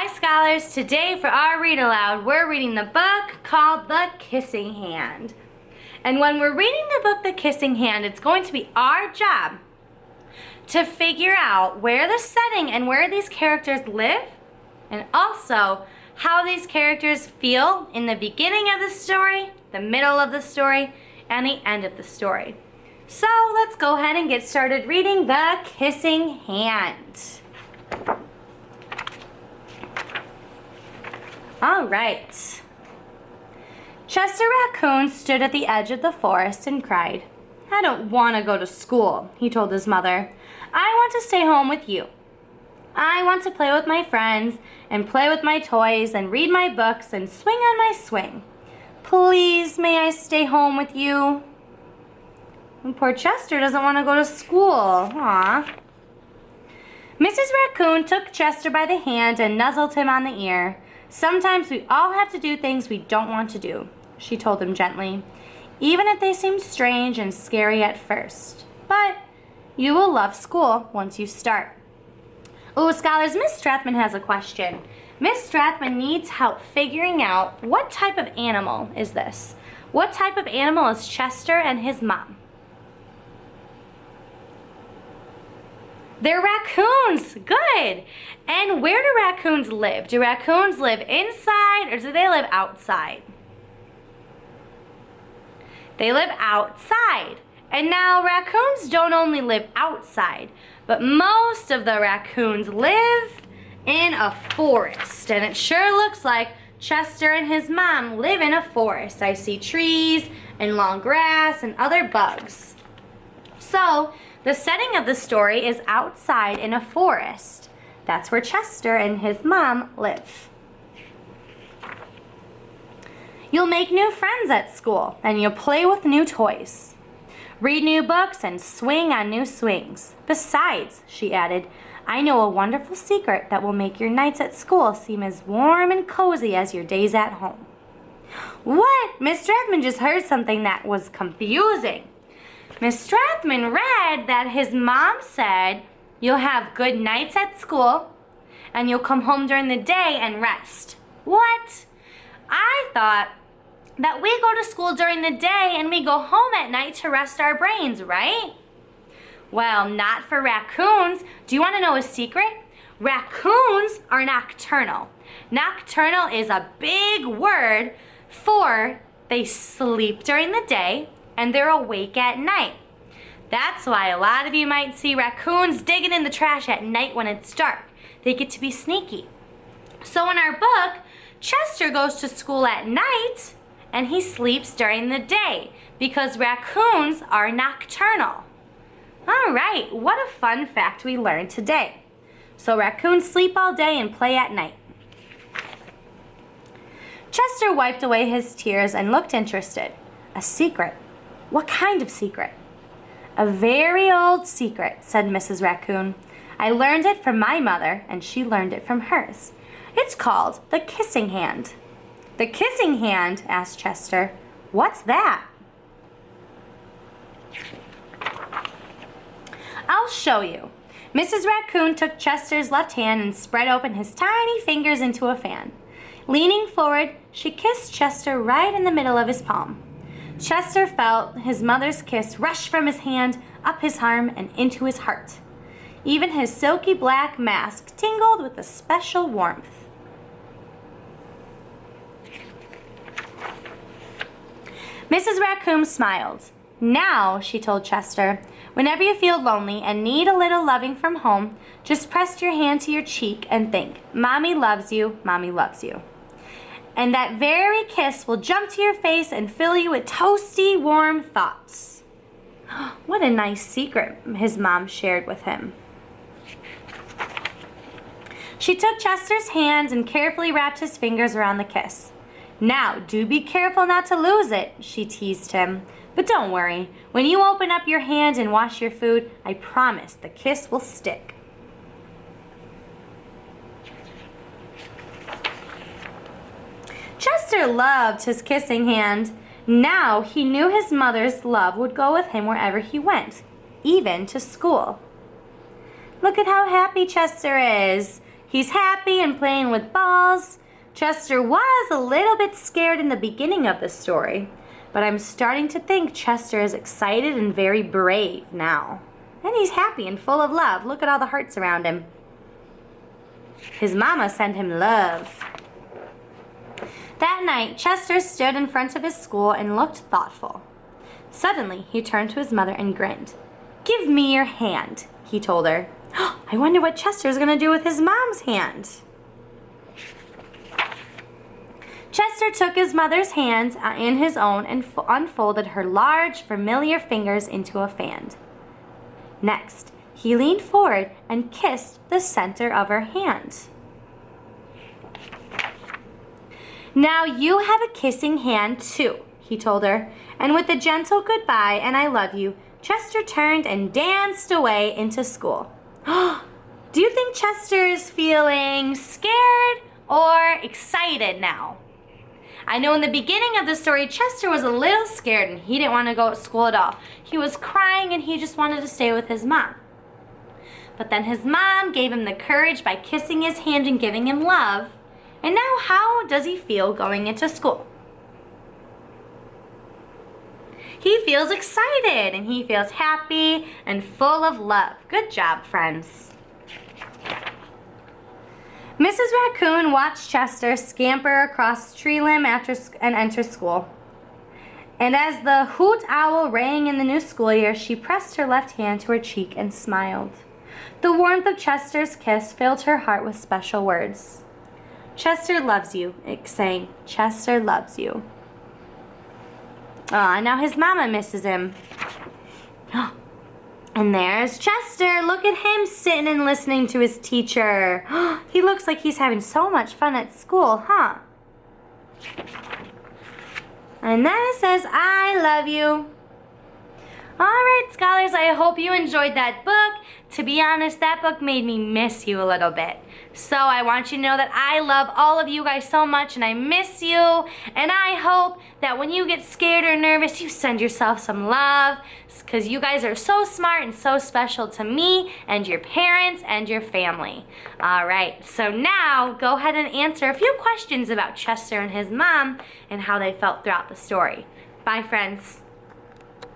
Hi scholars, today for our read aloud, we're reading the book called The Kissing Hand. And when we're reading the book The Kissing Hand, it's going to be our job to figure out where the setting and where these characters live, and also how these characters feel in the beginning of the story, the middle of the story, and the end of the story. So let's go ahead and get started reading The Kissing Hand. All right. Chester Raccoon stood at the edge of the forest and cried. "I don't want to go to school," he told his mother. "I want to stay home with you. I want to play with my friends and play with my toys and read my books and swing on my swing. Please, may I stay home with you?" And poor Chester doesn't want to go to school. Aw. Mrs. Raccoon took Chester by the hand and nuzzled him on the ear. "Sometimes we all have to do things we don't want to do," she told him gently, "even if they seem strange and scary at first. But you will love school once you start." Oh, scholars, Miss Strathman has a question. Miss Strathman needs help figuring out what type of animal is this. What type of animal is Chester and his mom? They're raccoons. Good. And where do raccoons live? Do raccoons live inside or do they live outside? They live outside. And now raccoons don't only live outside, but most of the raccoons live in a forest. And it sure looks like Chester and his mom live in a forest. I see trees and long grass and other bugs. So the setting of the story is outside in a forest. That's where Chester and his mom live. You'll make new friends at school, and you'll play with new toys. Read new books and swing on new swings. Besides, she added, I know a wonderful secret that will make your nights at school seem as warm and cozy as your days at home. What? Miss Strathman just heard something that was confusing. Miss Strathman read that his mom said, you'll have good nights at school, and you'll come home during the day and rest. What? I thought that we go to school during the day and we go home at night to rest our brains, right? Well, not for raccoons. Do you want to know a secret? Raccoons are nocturnal. Nocturnal is a big word for they sleep during the day and they're awake at night. That's why a lot of you might see raccoons digging in the trash at night when it's dark. They get to be sneaky. So in our book, Chester goes to school at night and he sleeps during the day because raccoons are nocturnal. All right, what a fun fact we learned today. So raccoons sleep all day and play at night. Chester wiped away his tears and looked interested. A secret? What kind of secret? A very old secret, said Mrs. Raccoon. I learned it from my mother, and she learned it from hers. It's called the Kissing Hand. The Kissing Hand? Asked Chester. What's that? I'll show you. Mrs. Raccoon took Chester's left hand and spread open his tiny fingers into a fan. Leaning forward, she kissed Chester right in the middle of his palm. Chester felt his mother's kiss rush from his hand, up his arm, and into his heart. Even his silky black mask tingled with a special warmth. Mrs. Raccoon smiled. Now, she told Chester, whenever you feel lonely and need a little loving from home, just press your hand to your cheek and think, Mommy loves you, Mommy loves you. And that very kiss will jump to your face and fill you with toasty, warm thoughts. What a nice secret his mom shared with him. She took Chester's hand and carefully wrapped his fingers around the kiss. Now, do be careful not to lose it, she teased him. But don't worry, when you open up your hand and wash your food, I promise the kiss will stick. Chester loved his kissing hand. Now he knew his mother's love would go with him wherever he went, even to school. Look at how happy Chester is. He's happy and playing with balls. Chester was a little bit scared in the beginning of the story, but I'm starting to think Chester is excited and very brave now. And he's happy and full of love. Look at all the hearts around him. His mama sent him love. That night, Chester stood in front of his school and looked thoughtful. Suddenly, he turned to his mother and grinned. "Give me your hand," he told her. I wonder what Chester's going to do with his mom's hand. Chester took his mother's hand in his own and unfolded her large, familiar fingers into a fan. Next, he leaned forward and kissed the center of her hand. "Now you have a kissing hand too," he told her, and with a gentle goodbye and "I love you," Chester turned and danced away into school. Do you think Chester is feeling scared or excited now? I know in the beginning of the story, Chester was a little scared and he didn't want to go to school at all. He was crying and he just wanted to stay with his mom. But then his mom gave him the courage by kissing his hand and giving him love. And now how does he feel going into school? He feels excited and he feels happy and full of love. Good job, friends. Mrs. Raccoon watched Chester scamper across the tree limb and enter school. And as the hoot owl rang in the new school year, she pressed her left hand to her cheek and smiled. The warmth of Chester's kiss filled her heart with special words. "Chester loves you," it sang. "Chester loves you." Aw, now his mama misses him. And there's Chester. Look at him sitting and listening to his teacher. He looks like he's having so much fun at school, huh? And then it says, "I love you." All right, scholars, I hope you enjoyed that book. To be honest, that book made me miss you a little bit. So I want you to know that I love all of you guys so much and I miss you. And I hope that when you get scared or nervous, you send yourself some love because you guys are so smart and so special to me and your parents and your family. All right, so now go ahead and answer a few questions about Chester and his mom and how they felt throughout the story. Bye, friends.